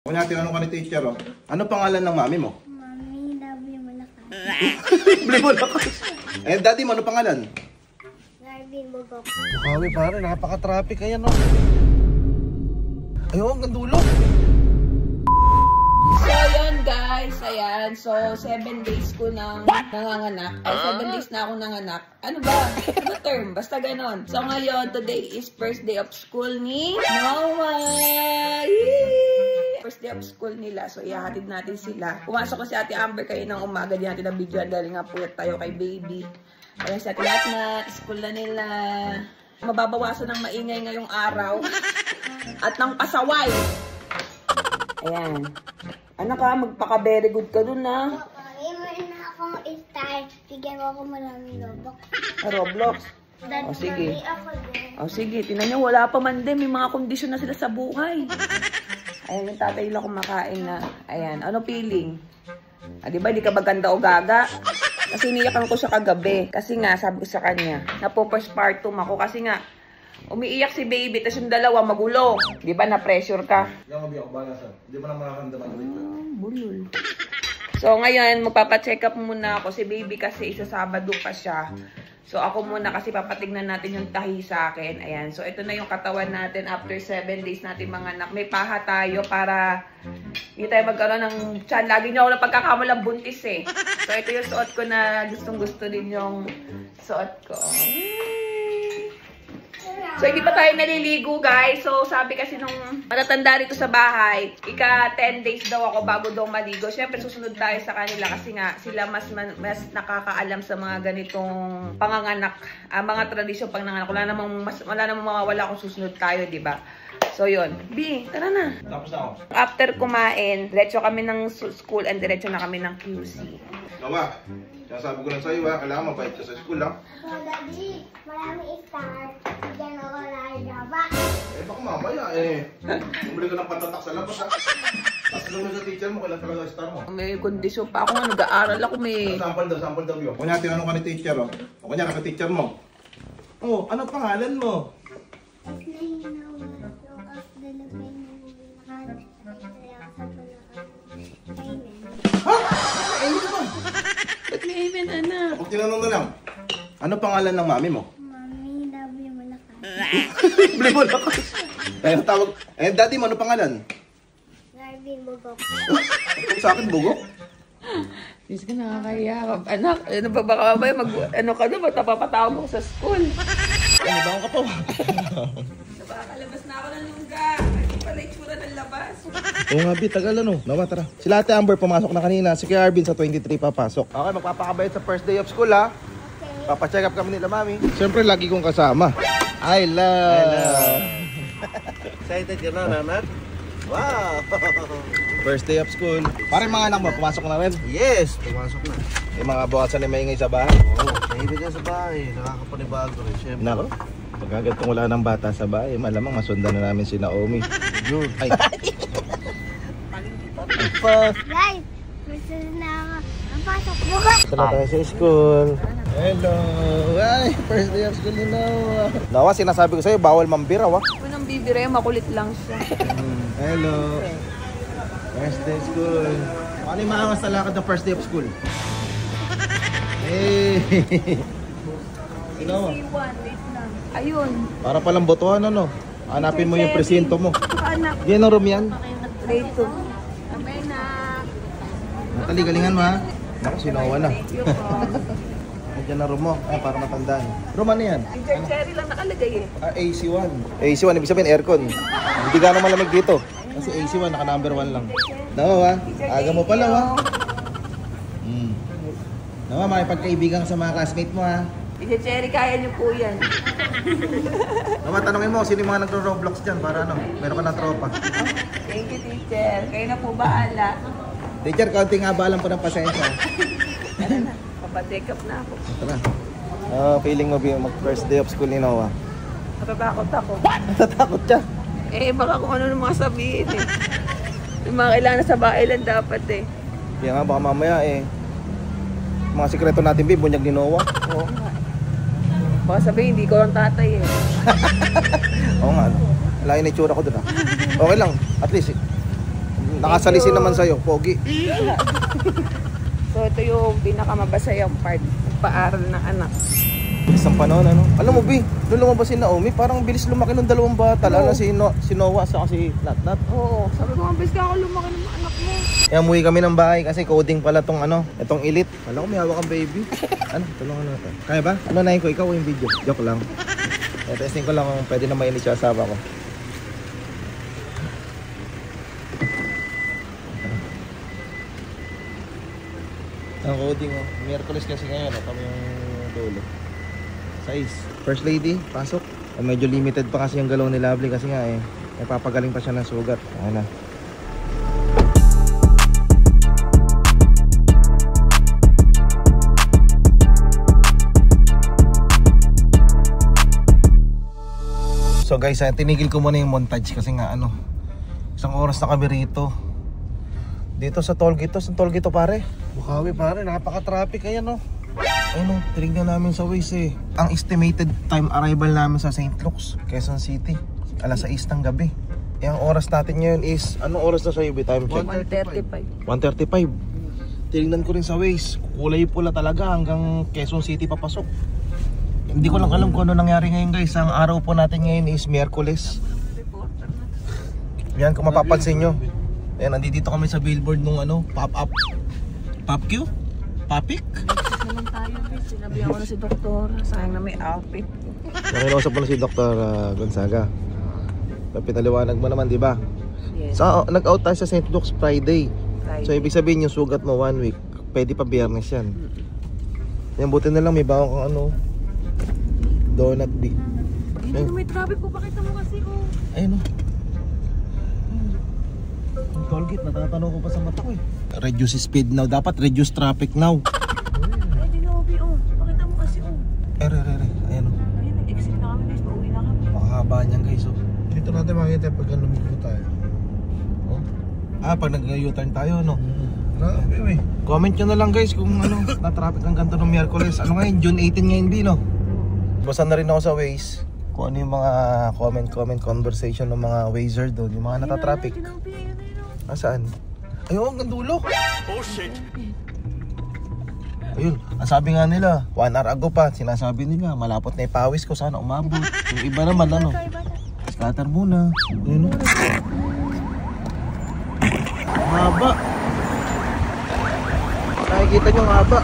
Kung tinanong ka ni teacher, oh, ano pangalan ng mami mo? Mami, W Malakas. W Malakas. Eh, daddy mo, ano pangalan? Garvin Bugok. Bukawi pare, napaka-traffic ayan no. Ayun, hanggang dulo. So yun guys, ayan. So 7 days ko nang nanganganak. Ay 7 days na ako nanganak. Ano ba? Ano term? Basta ganon. So ngayon, today is first day of school ni Noah. Yay! First day of school nila. So ihahatid natin sila. Pumasok ko si Ate Amber kayo ng umaga. Di natin na video dahil nga puyat tayo kay baby. Ayan si Ate Natnat. School na nila. Mababawasan ng maingay ngayong araw. At ng pasaway. Ayan. Ano ka? Magpaka-very good ka dun, ha? Mami, meron na akong star. Bigyan mo ako maraming Roblox. Roblox. O, sige. O, sige. Tingnan nyo, wala pa man din. May mga kondisyon na sila sa buhay. Ayan, yung tatay lang kumakain na. Ayan. Ano feeling? Ah, diba, di ka maganda o gaga? Kasi iniyakan ko siya kagabi. Kasi nga, sabi ko sa kanya, napo-postpartum ako. Kasi nga, umiiyak si baby, tapos yung dalawa magulo. Di ba, na-pressure ka? Yung mabiyak ko ba hindi mo lang makakamdaman dito. Bulol. So, ngayon, magpapacheck up muna ako. Si baby kasi isa Sabado pa siya. So, ako muna kasi papatignan natin yung tahi sa akin. Ayan. So, ito na yung katawan natin after 7 days natin mga anak. May paha tayo para hindi tayo magkaroon ng tiyan. Lagi niyo ako na pagkakamulang buntis eh. So, ito yung suot ko na gustong-gusto din yung suot ko. So, hindi pa tayo naliligo, guys. So, sabi kasi nung matatanda dito sa bahay, ika 10 days daw ako bago daw maligo. Siyempre, susunod tayo sa kanila kasi nga sila mas nakakaalam sa mga ganitong panganganak, mga tradisyon panganganak. Wala namang mawawala kung susunod tayo, di ba? So, yun. B, tara na. Tapos na ako. After kumain, diretso kami ng school and diretso na kami ng QC. Nawa, sabi ko lang sa'yo ha, kailangan mabait ka sa school ha. So, Daddy, maraming star. Bigyan mo ako maraming Roblox. Eh baka mamaya bumili ka ng patatak sa labas ha. Tapos lang sa teacher mo, kailan talaga star mo. May kondisyon pa ako nga, nag-aaral ako may... Sample daw yun. Kung tinanong ka ni teacher, oh, o kunyari ka teacher mo, oh, ano pangalan mo? Ha? Ayun mo. Ba't may amen, anak? Kung tinanong na lang, ano pangalan ng mami mo? Mami, W Malakas. W Malakas. Eh, tawag, daddy mo, ano pangalan? Garvin Bugok. Sa akin, Bugok. Diyos ka, nakakayakap. Anak, ano ba baka mamaya ano ka na, ba't napapatawag mo sa school? Ano ba ang kapaw? Napakalabas na ako ng lungga. Hindi pala itsura ng labas. Oo nga, tagal ano. Nawa, tara. Sila Ate Amber pumasok na kanina. Si Kuya Arvin sa 23 papasok. Okay, magpapakabayad sa first day of school ha. Okay. Papacheck up kami nila, mami. Siyempre, lagi kong kasama. I love. Excited ka na, Nanat? Wow! First day of school. Pare mga anak mo, pumasok na rin. Yes, pumasok na. Yung mga bukasan ni maingay sa bahay. Oo, tahimik ka sa bahay. Nakakapanibago rin, siyempre. Nako, pagkagantong wala ng bata sa bahay, malamang masundan na namin si Naomi. Yun. Ay, Guys, gusto na ako. Ang pasok. Bugok! Sana tayo sa school. hello! Ay, first day of school ni Noah. Noah, sinasabi ko sa'yo, bawal mambiraw ha. Kung nang bibira, makulit lang siya. Hello! First day of school. Ano yung maangas na lakad ng first day of school? Hey! Si Noah. Wait lang. Ayun. Para palang botohan ano. Hanapin mo yung presinto mo. Anak. Yan ang room yan. Grade 2. Abay na. Natali, galingan mo ha. Naku, si Noah na. Thank you po. Nandiyan na room mo. Ay, para matandaan. Room ano yan? Cherry lang nakalagay eh. AC1. AC1, ibig sabihin aircon. Hindi gano'ng malamig dito. Kasi AC1, naka number 1 lang. Nawa, aga mo pala ha. Nawa, makipagkaibigan ka sa mga classmate mo ha. Cherry, kaya niyo po yan. Nawa, tanongin mo, sino yung mga nagro-Roblox dyan para ano, meron ka ng tropa. Thank you, teacher. Kayo na po baala. Teacher, kaunting abalan po ng pasensya. Tara na. Papacheck up na ako. Tara. Feeling mo ba mag first day of school ni Noah? Natatakot ako. Natatakot siya. Eh, baka kung ano nung mga sabihin eh. Yung mga kailangan sa bahay lang dapat eh. Kaya nga, baka mamaya mga sikreto natin, babe, bunyag ni Noah. Oo nga. Baka sabihin, hindi ko lang tatay eh. Oo nga, lain na itsura ko doon ha. Okay lang, at least, Nakasalisin naman sa'yo, pogi. So ito yung pinakamabasayang part, pag-aaral ng anak. Isang panahon, ano? Alam mo, Bi, nung lumabas si Naomi, parang bilis lumaki ng dalawang bata. Lalo na si Noah sa si Natnat. Oo, sabi ko, mabilis ka ako lumaki ng mga anak mo. Kaya umuwi kami ng bahay kasi coding pala tong itong elite. Alam ko may hawak kang baby. Ano? Tulungan natin. Kaya ba? Ano na ko? Ikaw o yung video? Joke lang. Testing ko lang kung pwede na mainit siya asawa ko. Ang coding oh. Miyerkules kasi ngayon kami yung dulo. 6. First lady, pasok. Medyo limited pa kasi yung galaw ni Lovely kasi nga may papagaling pa siya ng sugat. Ayan na. So guys, tinigil ko muna yung montage kasi nga isang oras na kami rito. Dito sa tollgate pare. Bukawi pare, napaka-traffic ayan Ayun tinignan namin sa Waze Ang estimated time arrival namin sa St. Luke's, Quezon City, alas 6 ng gabi. Ang oras natin ngayon is, anong oras na sa'yo? Time check? 1:35. 1:35. Tinignan ko rin sa Waze, kulay pula talaga hanggang Quezon City papasok. Hindi ko lang alam kung ano nangyari ngayon guys. Ang araw po natin ngayon is Miyerkules. Yan, kung mapapansin nyo. Ayan, nandito kami sa billboard nung pop-up. Pop-Q? Popik? Naman tayo, bis. Sinabihan ko na si Doktor. Sayang na may outfit. Nakilausap mo na si Dr. Gonzaga. Pinaliwanag mo naman, di ba? Yes. So, nag-out tayo sa St. Luke's Friday. So, ibig sabihin yung sugat mo 1 week. Pwede pa Biyernes yan. Yan, buti na lang may bawang kang donut B. Dito may traffic po. Pakita mo kasi Ayun Yung tollgate, natatanong ko pa sa mata ko Reduce speed now. Dapat reduce traffic now. Ay, di na Obi, pakita mo kasi Ayan Ayun, nag-exit na kami guys. Pauwi na kami. Makakaba niyan guys Dito natin makikita pag lumiko tayo. Pag nag-U-turn tayo Grabe Comment nyo na lang guys kung na-traffic ang ganito ng Miyerkules. Ano ngayon? June 18 ngayon B, no? Basta na rin ako sa Waze kung ano yung mga comment conversation ng mga Wazer doon, yung mga nata-traffic. Saan? Ayun, hanggang dulo. Oh shit. Ayun, ang sabi nga nila 1 hour ago pa, sinasabi nila malapot na ipawis ko, sana umabot. Yung iba naman scatter muna. Ayun haba. Nakikita nyo ang haba.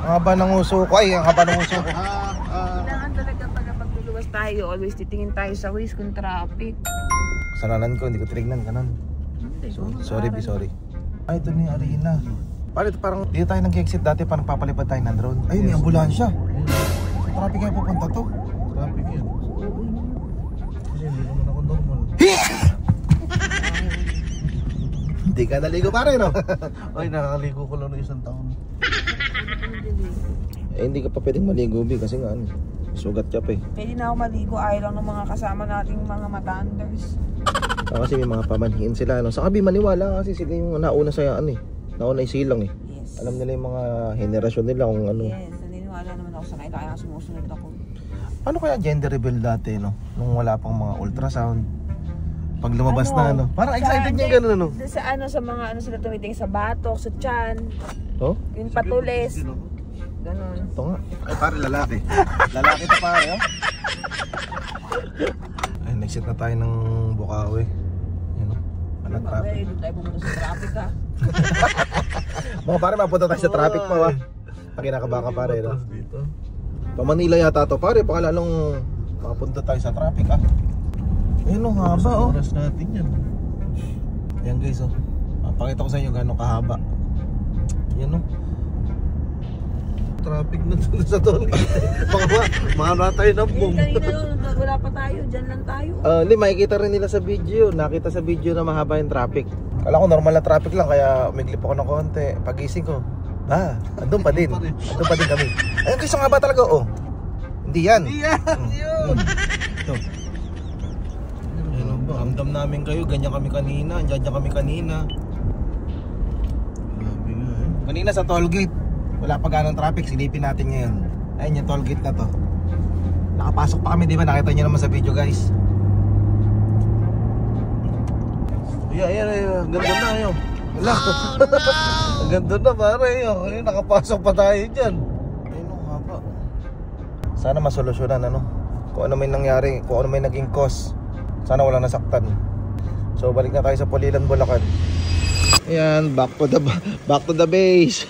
Ang haba ng uso ko. Ang haba ng uso ko. Kailangan talaga pag magluluwas tayo, always titingin tayo sa Waze kung traffic. Kasalanan ko, hindi ko tinignan, ganun. Sorry. Ay, ito na yung arena. Parang dito tayo nag-exit dati, parang papalipad tayo ng drone. Ayun, may ambulansya. Traffic kayo pupunta to. Traffic yan. Kasi hindi naman ako normal. Hindi ka naligo pare, no? Ay, nakakaligo ko lang ng 1 taon. Hindi ka pa pwedeng maligo, B, kasi nga sugat ka pa Pwede na ako maligo, ayaw lang ng mga kasama nating mga matanders. Kasi may mga pamanhiin sila, Saka B, maniwala kasi sila yung nauna sa nauna isilang Yes. Alam nila yung mga henerasyon nila kung ano. Yes, naniniwala naman ako sa kanila, kaya sumusunod ako. Ano kaya gender reveal dati, Nung wala pang mga ultrasound. Pag lumabas na, Parang excited niya gano'n, Sa mga sila tumiting sa batok, sa tiyan. Yung patulis. Ganon. Ito nga. Ay, pare, lalaki. Lalaki ito, pare, Ay, nag-sit na tayo ng Bukawi. Anak traffic. Doon tayo pumunta sa traffic, Mga pare, mapunta tayo sa traffic pa, Pakinakaba ka, pare, Pa Manila yata to, pare. Baka lalong makapunta tayo sa traffic, Ayun, haba, Oras natin yan. Ayan guys, pakita ko sa inyo gano'ng kahaba. Yan, Traffic na doon sa tollgate. Baka mahanap tayo ng boom. Kanina wala pa tayo, dyan lang tayo. Hindi, makikita rin nila sa video. Nakita sa video na mahaba yung traffic. Kala ko normal na traffic lang, kaya umiglip ako ng konti. Pagising ko, andun pa din. Andun pa din kami. Ayun guys, ang haba talaga, Hindi yan. Yun. Ito. Ramdam namin kayo, ganyan kami kanina, andyan kami kanina. Grabe nga Kanina sa tollgate, wala pa ganong traffic, silipin natin ngayon. Ayun yung tollgate na to. Nakapasok pa kami, di ba? Nakita niyo naman sa video guys. Yan. Ang ganda na yun. Wala. Ang ganda na pare yun. Ayun, nakapasok pa tayo dyan. Ayun, ang haba. Sana masolusyonan ano. Kung ano may nangyari, kung ano may naging cause. Sana walang nasaktan. So balik na tayo sa Pulilan, Bulacan. Ayan, back to the base.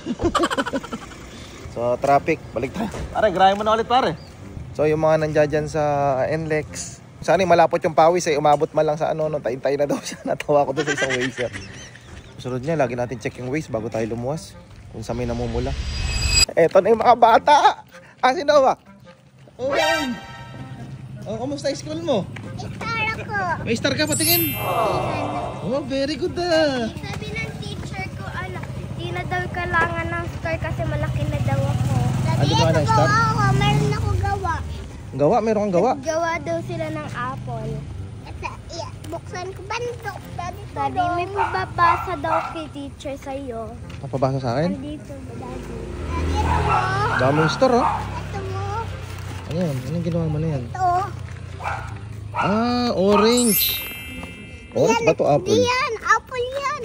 So traffic, balik tayo. Pare, grahe mo na ulit pare. So yung mga nandiyan dyan sa NLEX, sana malapot yung pawis umabot man lang sa ano, tayin-tayin na daw siya. Natawa ko doon sa isang Waze. Sunod niya, lagi natin check yung Waze bago tayo lumuwas. Kung saan may namumula. Eto na yung mga bata. Si Noah. Oh, kamusta yung school mo? Star ako. May star ka, patingin. Oh, very good Sabi ng teacher ko, di na daw kailangan ng star kasi malaki na daw ako. Sabi, ba na star? ako, meron ako gawa. Gawa? Meron kang gawa? Gawa daw sila ng apple. Buksan ko bandok. Daddy, may pababasa daw kay teacher sa'yo. Papabasa sa akin? Andito, daddy. Ito mo. Daming star, oh. Ito mo. Ano yan? Anong ginawa mo na yan? Ito. Orange. Orange ba to? Apple? Hindi yan. Apple yan.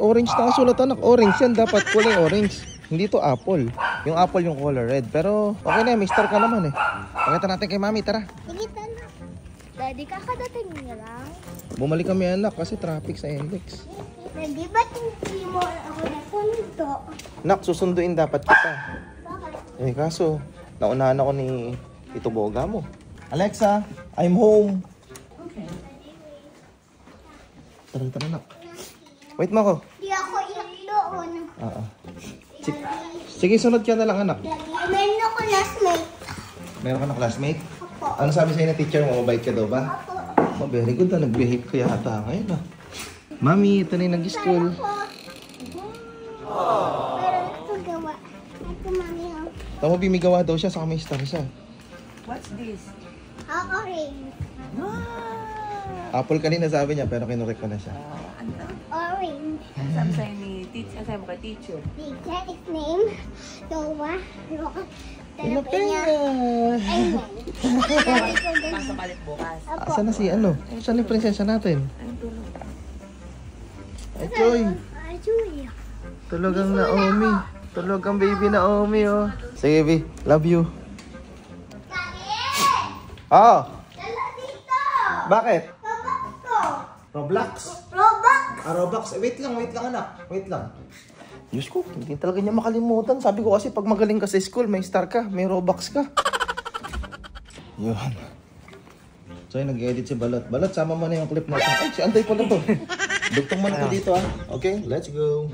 Orange na ang sulat, anak. Orange yan. Dapat kulay orange. Hindi to apple. Yung apple yung color red. Pero okay na, may star ka naman eh. Pakita natin kay mami, tara. Sige, tala. Daddy, kakadating niya lang. Bumalik kami anak kasi traffic sa NLEX. Daddy, ba't hindi mo ako napunto? Nak, susunduin dapat kita. Bakit? Kaso, naunahan ako ni Tito Boga mo. Alexa, I'm home. Okay. Tara, nak. Wait mo ako. Di ako iyak doon. Sige, sunod ka na lang, anak. Daddy, meron ako classmate. Meron ka na classmate? Opo. Ano sabi sa'yo na teacher mo? Mabait ka daw ba? Opo. Oh, very good na. Nag-behave ka yata ngayon Mami, ito na yung nag-school. Meron ako gawa. Ito, mami. Tama, bimigawa daw siya sa may star siya. What's this? Orange. Apple kanina sabi niya, pero kinurek ko na siya. Orange. Sabi sa'yo ni teacher, sabi ba teacher? Teacher is name Noah. Pinapenya! Pasok ulit bukas. Asan na si ano? Saan yung prinsesa natin? Anong tulog? Ay, Choy! Julia. Tulog ang Naomi. Tulog ang baby Naomi, oh. Sige, B. Love you. Oh! Dala dito! Bakit? Robux ko! Roblox? Robux! Roblox. Wait lang, anak. Wait lang. Diyos ko, hindi talaga niya makalimutan. Sabi ko kasi pag magaling ka sa school, may star ka, may Robux ka. Yun. So yun, nag-edit si Balot. Balot, sama mo na yung clip natin. Ay, si Anday pala to. Dugtong mo na to dito, Okay, let's go.